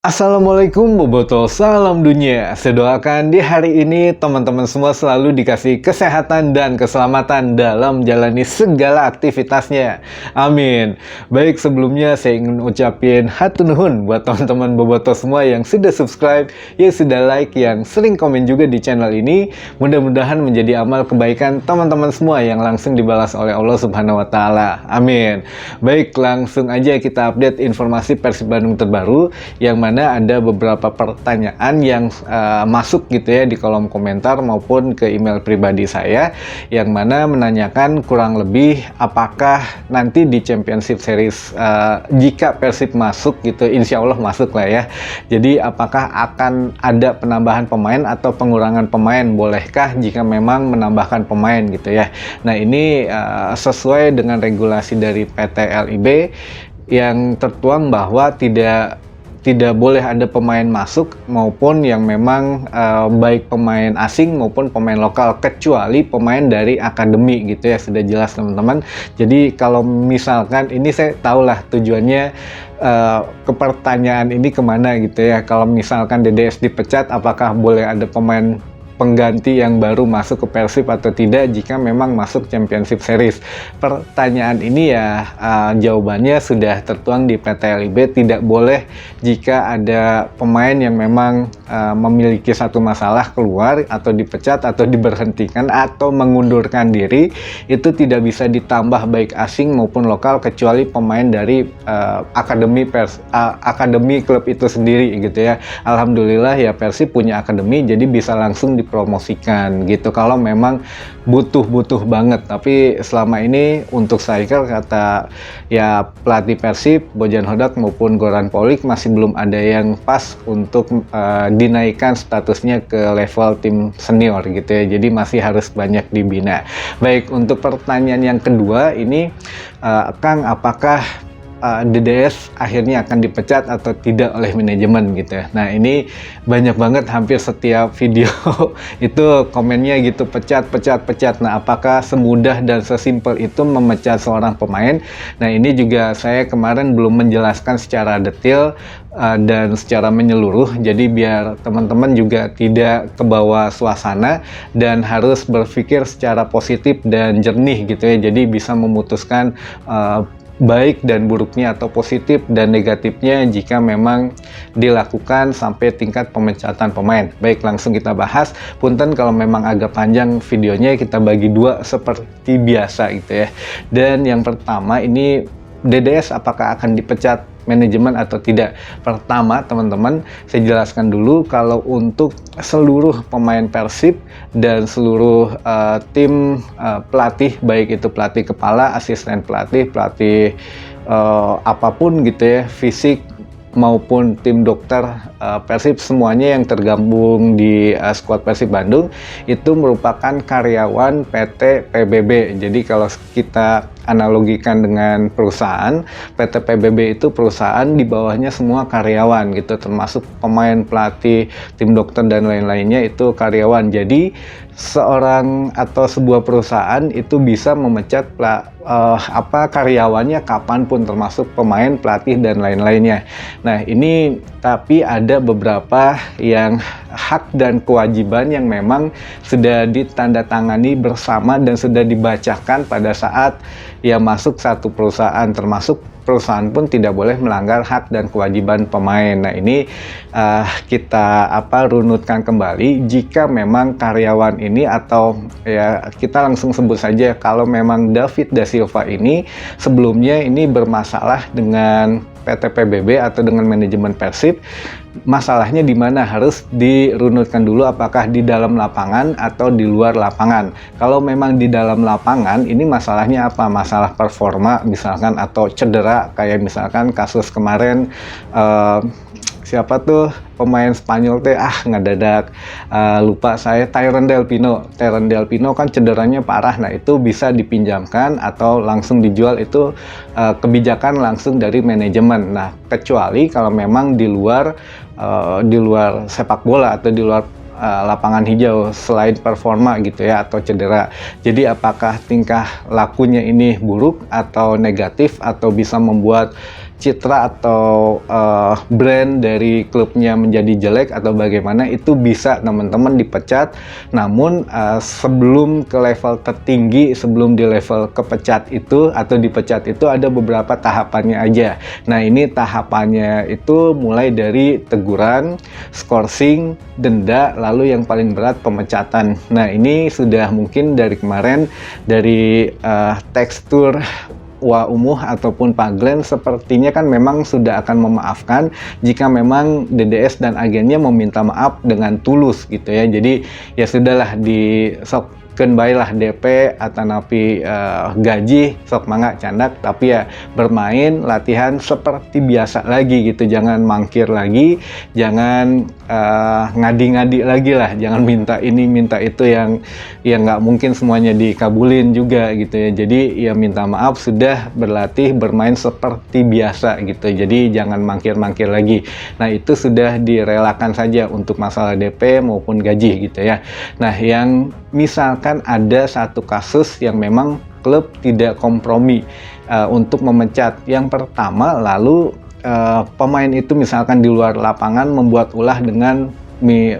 Assalamualaikum Boboto, salam dunia. Saya doakan di hari ini teman-teman semua selalu dikasih kesehatan dan keselamatan dalam menjalani segala aktivitasnya. Amin. Baik, sebelumnya saya ingin ucapin hatur nuhun buat teman-teman Boboto semua yang sudah subscribe, yang sudah like, yang sering komen juga di channel ini. Mudah-mudahan menjadi amal kebaikan teman-teman semua yang langsung dibalas oleh Allah Subhanahu wa Ta'ala. Amin. Baik, langsung aja kita update informasi Persib Bandung terbaru yang mana ada beberapa pertanyaan yang masuk gitu ya di kolom komentar maupun ke email pribadi saya, yang mana menanyakan kurang lebih apakah nanti di Championship Series jika Persib masuk gitu, insya Allah masuk lah ya, jadi apakah akan ada penambahan pemain atau pengurangan pemain, bolehkah jika memang menambahkan pemain gitu ya. Nah ini sesuai dengan regulasi dari PT LIB yang tertuang bahwa tidak boleh ada pemain masuk maupun yang memang baik pemain asing maupun pemain lokal, kecuali pemain dari akademi gitu ya, sudah jelas teman-teman. Jadi kalau misalkan ini saya tahulah tujuannya ke pertanyaan ini kemana gitu ya, kalau misalkan DDS dipecat apakah boleh ada pemain pengganti yang baru masuk ke Persib atau tidak jika memang masuk Championship Series. Pertanyaan ini ya jawabannya sudah tertuang di PT LIB, tidak boleh jika ada pemain yang memang memiliki satu masalah keluar atau dipecat atau diberhentikan atau mengundurkan diri, itu tidak bisa ditambah baik asing maupun lokal kecuali pemain dari akademi klub itu sendiri gitu ya. Alhamdulillah ya Persib punya akademi, jadi bisa langsung dipromosikan gitu kalau memang butuh banget. Tapi selama ini untuk striker kata ya pelatih Persib Bojan Hodak maupun Goran Paulik masih belum ada yang pas untuk dinaikkan statusnya ke level tim senior gitu ya, jadi masih harus banyak dibina. Baik, untuk pertanyaan yang kedua ini Kang, apakah DDS akhirnya akan dipecat atau tidak oleh manajemen gitu ya. Nah ini banyak banget, hampir setiap video itu komennya gitu, pecat. Nah apakah semudah dan sesimpel itu memecat seorang pemain? Nah ini juga saya kemarin belum menjelaskan secara detail dan secara menyeluruh, jadi biar teman-teman juga tidak kebawa suasana dan harus berpikir secara positif dan jernih gitu ya, jadi bisa memutuskan baik dan buruknya atau positif dan negatifnya jika memang dilakukan sampai tingkat pemecatan pemain. Baik, langsung kita bahas. Punten kalau memang agak panjang videonya, kita bagi dua seperti biasa gitu ya. Dan yang pertama ini DDS apakah akan dipecat manajemen atau tidak. Pertama teman-teman, saya jelaskan dulu kalau untuk seluruh pemain Persib dan seluruh tim pelatih, baik itu pelatih kepala, asisten pelatih apapun gitu ya, fisik maupun tim dokter Persib, semuanya yang tergabung di skuad Persib Bandung itu merupakan karyawan PT PBB. Jadi kalau kita analogikan dengan perusahaan, PT PBB itu perusahaan, di bawahnya semua karyawan gitu, termasuk pemain, pelatih, tim dokter dan lain-lainnya itu karyawan. Jadi seorang atau sebuah perusahaan itu bisa memecat karyawannya kapanpun, termasuk pemain, pelatih dan lain-lainnya. Nah ini tapi ada beberapa yang hak dan kewajiban yang memang sudah ditandatangani bersama dan sudah dibacakan pada saat ia masuk satu perusahaan, termasuk perusahaan pun tidak boleh melanggar hak dan kewajiban pemain. Nah ini kita runutkan kembali, jika memang karyawan ini atau ya kita langsung sebut saja kalau memang David Da Silva ini sebelumnya ini bermasalah dengan PT PBB atau dengan manajemen Persib. Masalahnya di mana, harus dirunutkan dulu apakah di dalam lapangan atau di luar lapangan. Kalau memang di dalam lapangan, ini masalahnya apa? Masalah performa misalkan atau cedera, kayak misalkan kasus kemarin siapa tuh pemain Spanyol teh ngedadak lupa saya, Tyron Del Pino kan cederanya parah. Nah itu bisa dipinjamkan atau langsung dijual, itu kebijakan langsung dari manajemen. Nah kecuali kalau memang di luar sepak bola atau di luar lapangan hijau, selain performa gitu ya atau cedera. Jadi apakah tingkah lakunya ini buruk atau negatif atau bisa membuat citra atau brand dari klubnya menjadi jelek atau bagaimana, itu bisa teman-teman dipecat. Namun sebelum ke level tertinggi, sebelum di level kepecat itu atau dipecat itu ada beberapa tahapannya aja. Nah, ini tahapannya itu mulai dari teguran, skorsing, denda, lalu yang paling berat pemecatan. Nah, ini sudah mungkin dari kemarin dari tekstur Wah Umuh ataupun Pak Glenn sepertinya kan memang sudah akan memaafkan jika memang DDS dan agennya meminta maaf dengan tulus gitu ya. Jadi ya sudahlah, di sok baiklah DP atau napi gaji sok mangga candak, tapi ya bermain latihan seperti biasa lagi gitu, jangan mangkir lagi, jangan ngadi-ngadi lagi lah, jangan minta ini minta itu yang nggak mungkin semuanya dikabulin juga gitu ya. Jadi ya minta maaf, sudah berlatih bermain seperti biasa gitu, jadi jangan mangkir-mangkir lagi. Nah, itu sudah direlakan saja untuk masalah DP maupun gaji gitu ya. Nah, yang misalkan ada satu kasus yang memang klub tidak kompromi untuk memecat. Yang pertama, lalu pemain itu misalkan di luar lapangan membuat ulah dengan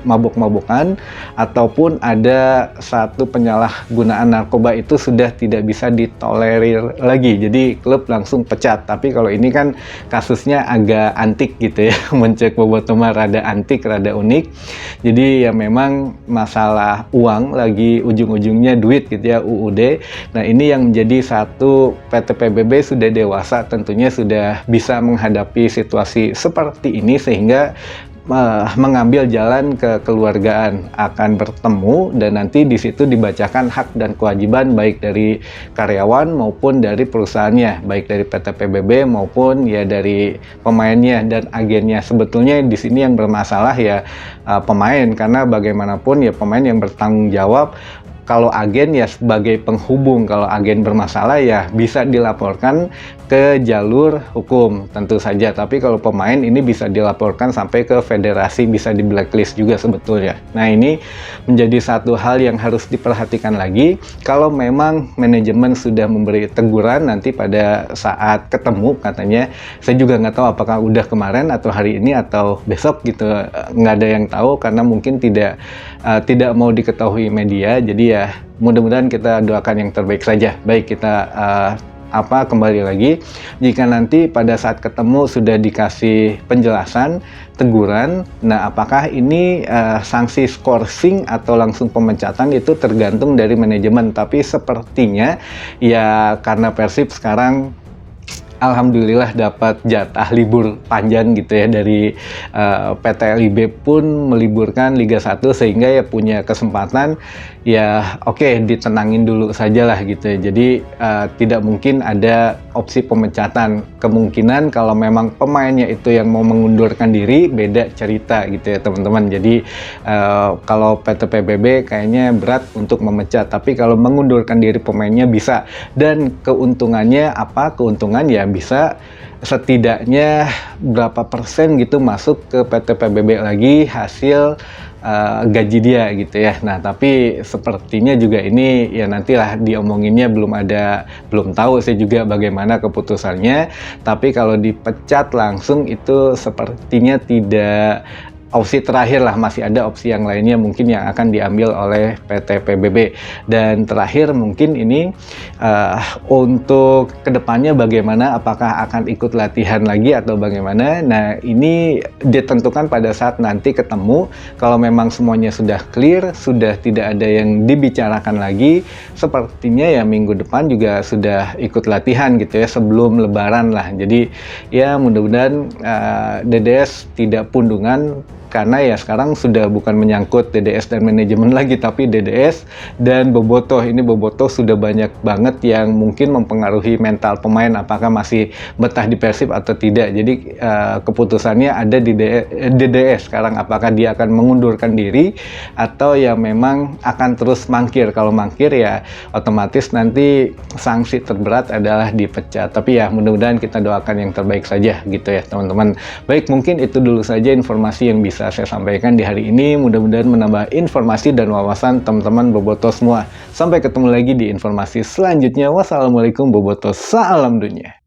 mabuk-mabukan, ataupun ada satu penyalahgunaan narkoba, itu sudah tidak bisa ditolerir lagi, jadi klub langsung pecat. Tapi kalau ini kan kasusnya agak antik gitu ya, mencek Bobotoma rada antik, rada unik. Jadi ya memang masalah uang, lagi ujung-ujungnya duit gitu ya, UUD. Nah, ini yang menjadi satu PT PBB sudah dewasa, tentunya sudah bisa menghadapi situasi seperti ini, sehingga mengambil jalan kekeluargaan, akan bertemu dan nanti di situ dibacakan hak dan kewajiban baik dari karyawan maupun dari perusahaannya, baik dari PT PBB maupun ya dari pemainnya dan agennya. Sebetulnya di sini yang bermasalah ya pemain, karena bagaimanapun ya pemain yang bertanggung jawab. Kalau agen ya sebagai penghubung, kalau agen bermasalah ya bisa dilaporkan ke jalur hukum tentu saja. Tapi kalau pemain ini bisa dilaporkan sampai ke federasi, bisa di blacklist juga sebetulnya. Nah, ini menjadi satu hal yang harus diperhatikan lagi. Kalau memang manajemen sudah memberi teguran nanti pada saat ketemu, katanya, saya juga nggak tahu apakah udah kemarin atau hari ini atau besok gitu, nggak ada yang tahu karena mungkin tidak mau diketahui media. Jadi ya mudah-mudahan kita doakan yang terbaik saja. Baik, kita kembali lagi, jika nanti pada saat ketemu sudah dikasih penjelasan, teguran, nah apakah ini sanksi skorsing atau langsung pemecatan, itu tergantung dari manajemen. Tapi sepertinya ya karena Persib sekarang alhamdulillah dapat jatah libur panjang gitu ya dari PT LIB pun meliburkan Liga 1, sehingga ya punya kesempatan ya oke, ditenangin dulu saja lah gitu ya. Jadi tidak mungkin ada opsi pemecatan. Kemungkinan kalau memang pemainnya itu yang mau mengundurkan diri, beda cerita gitu ya teman-teman. Jadi kalau PT PBB kayaknya berat untuk memecat, tapi kalau mengundurkan diri pemainnya bisa. Dan keuntungannya apa? Keuntungan ya bisa setidaknya berapa persen gitu masuk ke PT PBB lagi hasil gaji dia gitu ya. Nah, tapi sepertinya juga ini ya nantilah diomonginnya, belum tahu saya juga bagaimana keputusannya. Tapi kalau dipecat langsung itu sepertinya tidak opsi terakhir lah, masih ada opsi yang lainnya mungkin yang akan diambil oleh PT PBB. Dan terakhir mungkin ini untuk kedepannya bagaimana, apakah akan ikut latihan lagi atau bagaimana. Nah, ini ditentukan pada saat nanti ketemu. Kalau memang semuanya sudah clear, sudah tidak ada yang dibicarakan lagi, sepertinya ya minggu depan juga sudah ikut latihan gitu ya, sebelum lebaran lah. Jadi ya mudah-mudahan DDS tidak pundungan, karena ya sekarang sudah bukan menyangkut DDS dan manajemen lagi, tapi DDS dan Bobotoh. Ini Bobotoh sudah banyak banget yang mungkin mempengaruhi mental pemain, apakah masih betah di Persib atau tidak. Jadi keputusannya ada di DDS sekarang, apakah dia akan mengundurkan diri atau ya memang akan terus mangkir. Kalau mangkir ya otomatis nanti sanksi terberat adalah dipecat. Tapi ya mudah-mudahan kita doakan yang terbaik saja gitu ya teman-teman. Baik, mungkin itu dulu saja informasi yang bisa saya sampaikan di hari ini. Mudah-mudahan menambah informasi dan wawasan teman-teman Bobotoh semua. Sampai ketemu lagi di informasi selanjutnya. Wassalamualaikum Bobotoh, salam dunia.